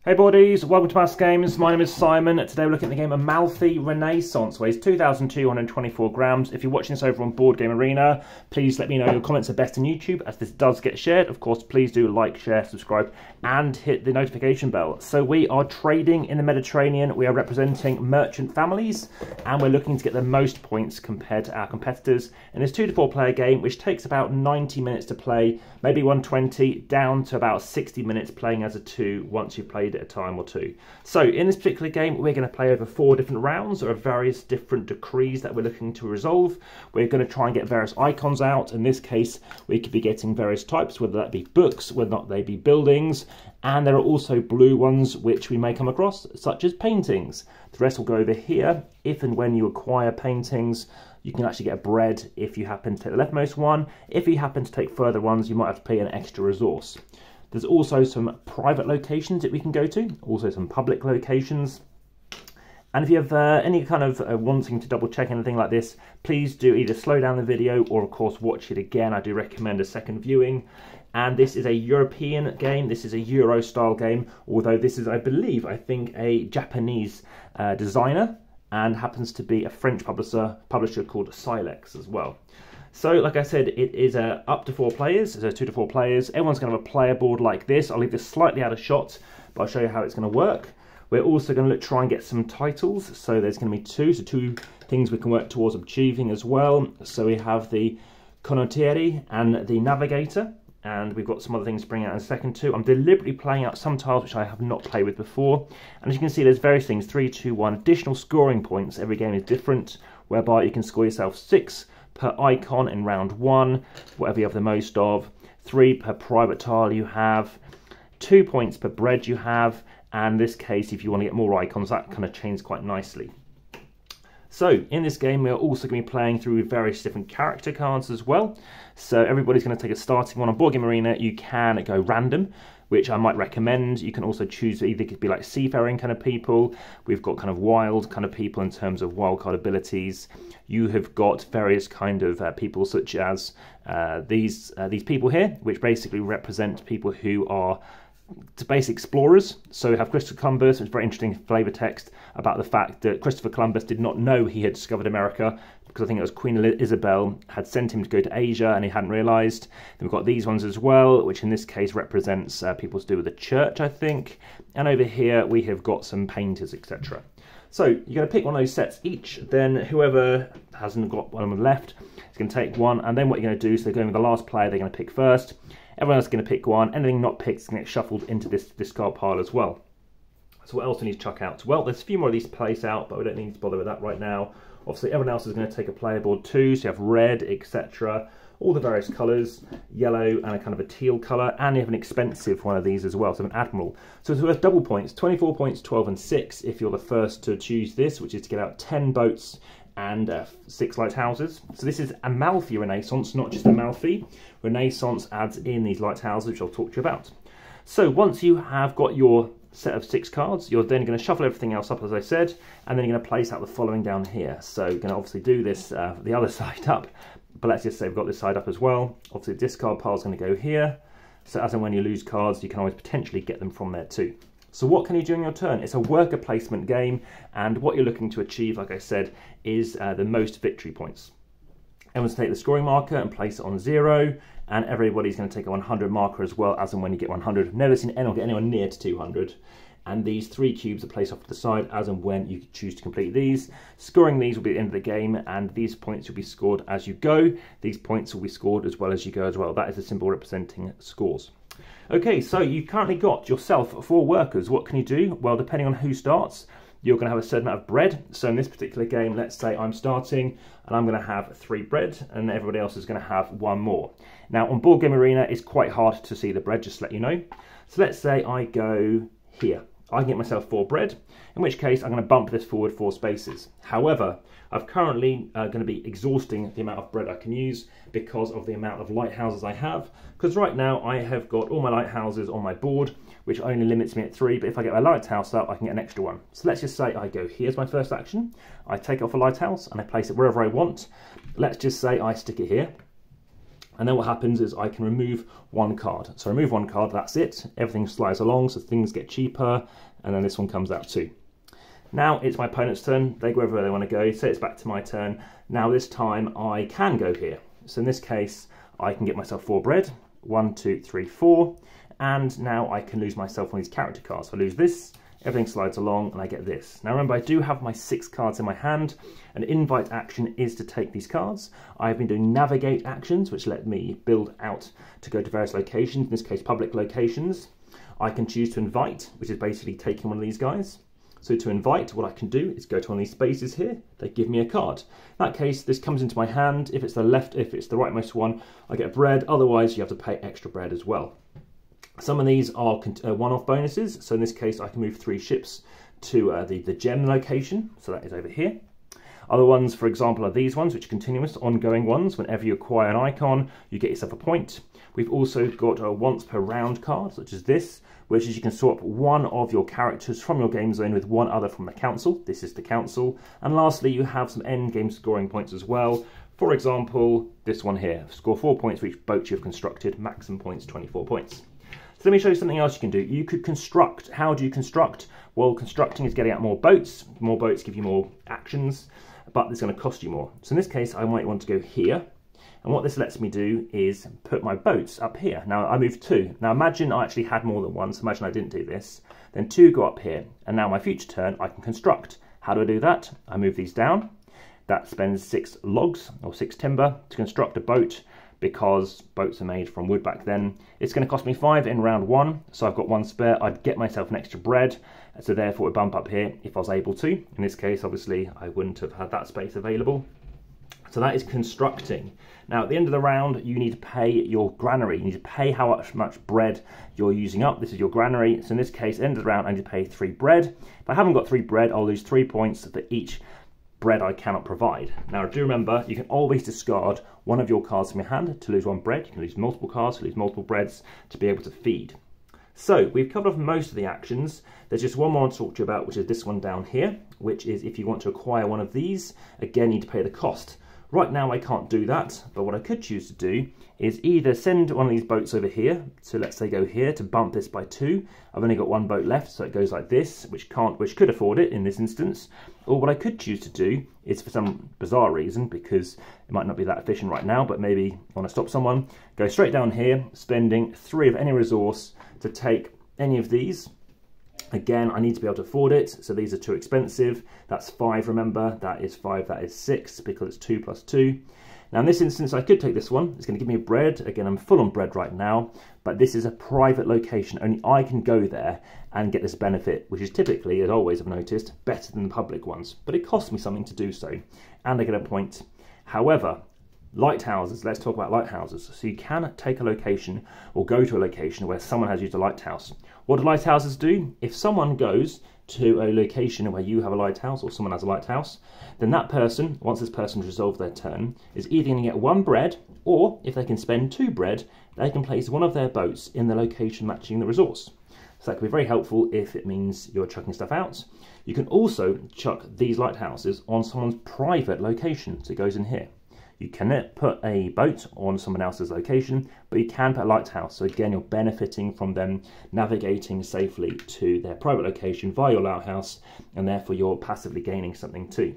Hey boardies, welcome to AmassGames. My name is Simon. Today we're looking at the game Amalfi Renaissance. Weighs 2,224 grams. If you're watching this over on Boardgamearena, please let me know your comments are best on YouTube, as this does get shared. Of course, please do like, share, subscribe, and hit the notification bell. So we are trading in the Mediterranean. We are representing merchant families, and we're looking to get the most points compared to our competitors in this 2 to 4 player game, which takes about 90 minutes to play, maybe 120, down to about 60 minutes playing as a 2 once you've played at a time or 2. So in this particular game, we're going to play over 4 different rounds. There are various different decrees that we're looking to resolve. We're going to try and get various icons out. In this case, we could be getting various types, whether that be books, whether or not they be buildings, and there are also blue ones which we may come across, such as paintings. The rest will go over here. If and when you acquire paintings, you can actually get bread if you happen to take the leftmost one. If you happen to take further ones, you might have to pay an extra resource. There's also some private locations that we can go to, also some public locations. And if you have any kind of wanting to double check anything like this, please do either slow down the video or of course watch it again. I do recommend a second viewing. And this is a European game. This is a Euro style game, although this is, I think a Japanese designer, and happens to be a French publisher called Silex as well. So, like I said, it is up to 4 players, so 2 to 4 players. Everyone's going to have a player board like this. I'll leave this slightly out of shot, but I'll show you how it's going to work. We're also going to try and get some titles, so there's going to be 2, so 2 things we can work towards achieving as well. So we have the Condottieri and the Navigator, and we've got some other things to bring out in a second too. I'm deliberately playing out some tiles which I have not played with before, and as you can see, there's various things: 3, 2, 1, additional scoring points. Every game is different, whereby you can score yourself 6 per icon in round 1, whatever you have the most of, 3 per private tile you have, 2 points per bread you have, and in this case, if you want to get more icons, that kind of changes quite nicely. So in this game, we're also going to be playing through various different character cards as well. So everybody's going to take a starting one. On Boardgamearena, you can go random, which I might recommend. You can also choose, either could be like seafaring kind of people. We've got kind of wild kind of people in terms of wildcard abilities. You have got various kind of people, such as these people here, which basically represent people who are basic explorers. So we have Christopher Columbus, which is very interesting flavor text about the fact that Christopher Columbus did not know he had discovered America, because I think it was Queen Isabel had sent him to go to Asia and he hadn't realised. Then we've got these ones as well, which in this case represents people to do with the church, I think. And over here we have got some painters, etc. So you're going to pick one of those sets each, then whoever hasn't got one of them left is going to take one, and then what you're going to do, so they're going with the last player, they're going to pick first. Everyone else is going to pick one. Anything not picked is going to get shuffled into this discard pile as well. So what else do we need to chuck out? Well, there's a few more of these to place out, but we don't need to bother with that right now. Obviously, everyone else is going to take a player board too, so you have red, etc. All the various colours, yellow and a kind of a teal colour, and you have an expensive one of these as well, so an Admiral. So it's worth double points, 24 points, 12 and 6 if you're the first to choose this, which is to get out 10 boats and 6 lighthouses. So this is Amalfi Renaissance, not just Amalfi. Renaissance adds in these lighthouses, which I'll talk to you about. So once you have got your set of 6 cards, you're then going to shuffle everything else up, as I said, and then you're going to place out the following down here. So you're going to obviously do this the other side up, but let's just say we've got this side up as well. Obviously the discard pile is going to go here, so as and when you lose cards, you can always potentially get them from there too. So what can you do on your turn? It's a worker placement game, and what you're looking to achieve, like I said, is the most victory points. Everyone's going to take the scoring marker and place it on 0, and everybody's going to take a 100 marker as well, as and when you get 100. I've never seen anyone get anywhere near to 200. And these 3 cubes are placed off to the side as and when you choose to complete these. Scoring these will be at the end of the game, and these points will be scored as you go. These points will be scored as well as you go as well. That is a symbol representing scores. Okay, so you've currently got yourself 4 workers. What can you do? Well, depending on who starts, you're going to have a certain amount of bread. So in this particular game, let's say I'm starting and I'm going to have 3 bread, and everybody else is going to have 1 more. Now on Boardgamearena, it's quite hard to see the bread, just to let you know. So let's say I go here. I can get myself 4 bread, in which case I'm going to bump this forward 4 spaces. However, I'm currently going to be exhausting the amount of bread I can use because of the amount of lighthouses I have, because right now I have got all my lighthouses on my board, which only limits me at 3, but if I get my lighthouse up, I can get an extra one. So let's just say I go, here's my first action, I take off a lighthouse and I place it wherever I want. Let's just say I stick it here. And then what happens is I can remove one card. So I remove one card, that's it. Everything slides along, so things get cheaper, and then this one comes out too. Now it's my opponent's turn. They go wherever they want to go, so it's back to my turn. Now this time I can go here. So in this case, I can get myself 4 bread. 1, 2, 3, 4. And now I can lose myself one of these character cards. So I lose this, everything slides along, and I get this. Now remember, I do have my 6 cards in my hand. An invite action is to take these cards. I've been doing navigate actions, which let me build out to go to various locations, in this case public locations. I can choose to invite, which is basically taking one of these guys. So to invite, what I can do is go to one of these spaces here. They give me a card. In that case, this comes into my hand. If it's the left, if it's the rightmost one, I get bread. Otherwise, you have to pay extra bread as well. Some of these are one-off bonuses. So in this case, I can move 3 ships to the gem location. So that is over here. Other ones, for example, are these ones, which are continuous, ongoing ones. Whenever you acquire an icon, you get yourself a point. We've also got a once per round card, such as this, which is you can swap one of your characters from your game zone with one other from the council. This is the council. And lastly, you have some end game scoring points as well. For example, this one here. Score 4 points for each boat you've constructed. Maximum points, 24 points. So let me show you something else you can do. You could construct. How do you construct? Well, constructing is getting out more boats. More boats give you more actions, but it's going to cost you more. So in this case, I might want to go here. And what this lets me do is put my boats up here. Now I moved 2. Now imagine I actually had more than one, so imagine I didn't do this. Then 2 go up here, and now my future turn I can construct. How do I do that? I move these down. That spends 6 logs, or 6 timber, to construct a boat, because boats are made from wood back then. It's going to cost me 5 in round 1, so I've got 1 spare. I'd get myself an extra bread, so therefore it would bump up here if I was able to. In this case, obviously, I wouldn't have had that space available. So that is constructing. Now at the end of the round, you need to pay your granary. You need to pay how much bread you're using up. This is your granary. So in this case, end of the round, I need to pay 3 bread. If I haven't got 3 bread, I'll lose 3 points for each bread I cannot provide. Now do remember, you can always discard one of your cards from your hand to lose 1 bread. You can lose multiple cards to lose multiple breads to be able to feed. So we've covered off most of the actions. There's just one more I want to talk to you about, which is this one down here, which is if you want to acquire one of these, again, you need to pay the cost. Right now I can't do that, but what I could choose to do is either send one of these boats over here, so let's say go here to bump this by 2. I've only got 1 boat left, so it goes like this, which could afford it in this instance. Or what I could choose to do is, for some bizarre reason, because it might not be that efficient right now, but maybe I want to stop someone, go straight down here, spending 3 of any resource to take any of these. Again, I need to be able to afford it, so these are too expensive. That's 5, remember, that is 5, that is 6, because it's 2 plus 2. Now in this instance, I could take this one. It's going to give me bread. Again, I'm full on bread right now, but this is a private location. Only I can go there and get this benefit, which is typically, as always I've noticed, better than the public ones. But it costs me something to do so, and I get a point. However, lighthouses, let's talk about lighthouses. So you can take a location or go to a location where someone has used a lighthouse. What do lighthouses do? If someone goes to a location where you have a lighthouse or someone has a lighthouse, then that person, once this person's resolved their turn, is either going to get 1 bread, or if they can spend 2 bread, they can place one of their boats in the location matching the resource. So that can be very helpful if it means you're chucking stuff out. You can also chuck these lighthouses on someone's private location, so it goes in here. You cannot put a boat on someone else's location, but you can put a lighthouse. So again, you're benefiting from them navigating safely to their private location via your lighthouse, and therefore you're passively gaining something too.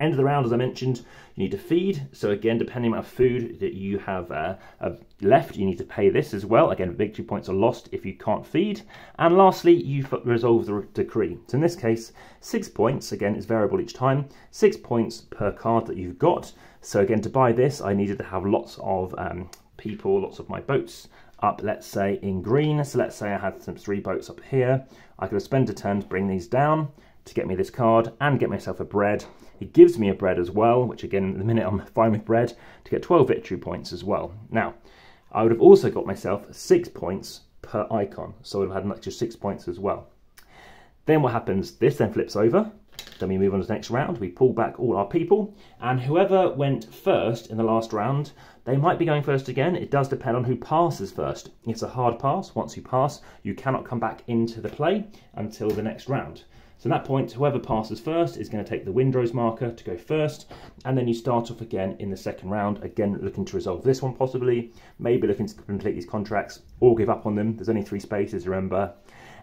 End of the round, as I mentioned, you need to feed. So again, depending on the amount of food that you have left, you need to pay this as well. Again, victory points are lost if you can't feed. And lastly, you resolve the decree. So in this case, 6 points. Again, it's variable each time. 6 points per card that you've got. So again, to buy this, I needed to have lots of people, lots of my boats up, let's say, in green. So let's say I had some 3 boats up here. I could have spent a turn to bring these down to get me this card and get myself a bread. It gives me a bread as well, which again, in the minute I'm fine with bread, to get 12 victory points as well. Now, I would have also got myself 6 points per icon, so I would have had an extra 6 points as well. Then what happens, this then flips over, Then we move on to the next round. We pull back all our people, and whoever went first in the last round, they might be going first again. It does depend on who passes first. It's a hard pass. Once you pass, you cannot come back into the play until the next round. So at that point, whoever passes first is going to take the Windrose marker to go first, and then you start off again in the second round, again looking to resolve this one possibly, maybe looking to complete these contracts or give up on them. There's only 3 spaces, remember,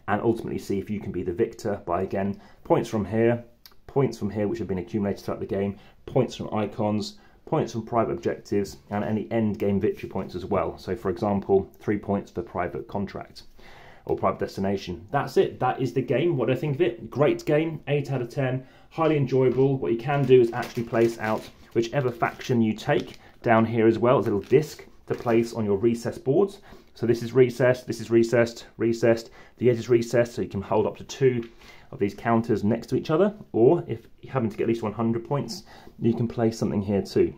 and ultimately see if you can be the victor by, again, points from here which have been accumulated throughout the game, points from icons, points from private objectives, and any end game victory points as well. So for example, 3 points for private contract or private destination. That's it. That is the game. What do I think of it? Great game, 8 out of 10, highly enjoyable. What you can do is actually place out whichever faction you take down here as well as a little disc to place on your recessed boards. So this is recessed, this is recessed, recessed, the edge is recessed, so you can hold up to 2 of these counters next to each other, or if you happen to get at least 100 points, you can place something here too.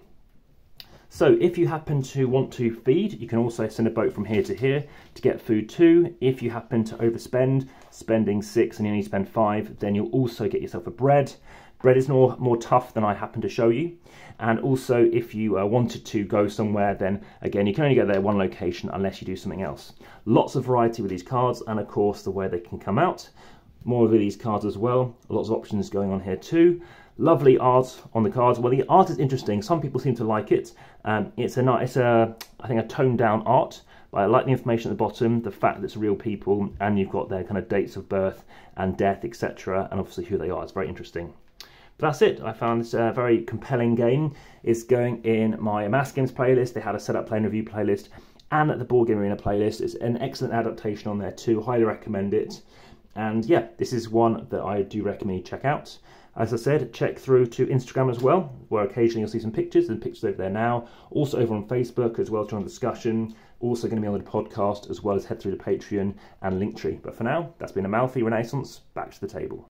So if you happen to want to feed, you can also send a boat from here to here to get food too. If you happen to overspend, spending 6 and you only spend 5, then you'll also get yourself a bread. Bread is more tough than I happen to show you. And also if you wanted to go somewhere, then again, you can only go there one location unless you do something else. Lots of variety with these cards, and of course the way they can come out. More with these cards as well. Lots of options going on here too. Lovely art on the cards. Well, the art is interesting. Some people seem to like it. It's I think a toned down art, but I like the information at the bottom, the fact that it's real people, and you've got their kind of dates of birth and death, etc., and obviously who they are. It's very interesting. But that's it. I found this a very compelling game. It's going in my AmassGames playlist. They had a setup, play and review playlist, and the boardgamearena playlist. It's an excellent adaptation on there too. Highly recommend it. And yeah, this is one that I do recommend you check out. As I said, check through to Instagram as well, where occasionally you'll see some pictures, and pictures over there now. Also over on Facebook as well, join the discussion. Also going to be on the podcast, as well as head through to Patreon and Linktree. But for now, that's been Amalfi Renaissance. Back to the table.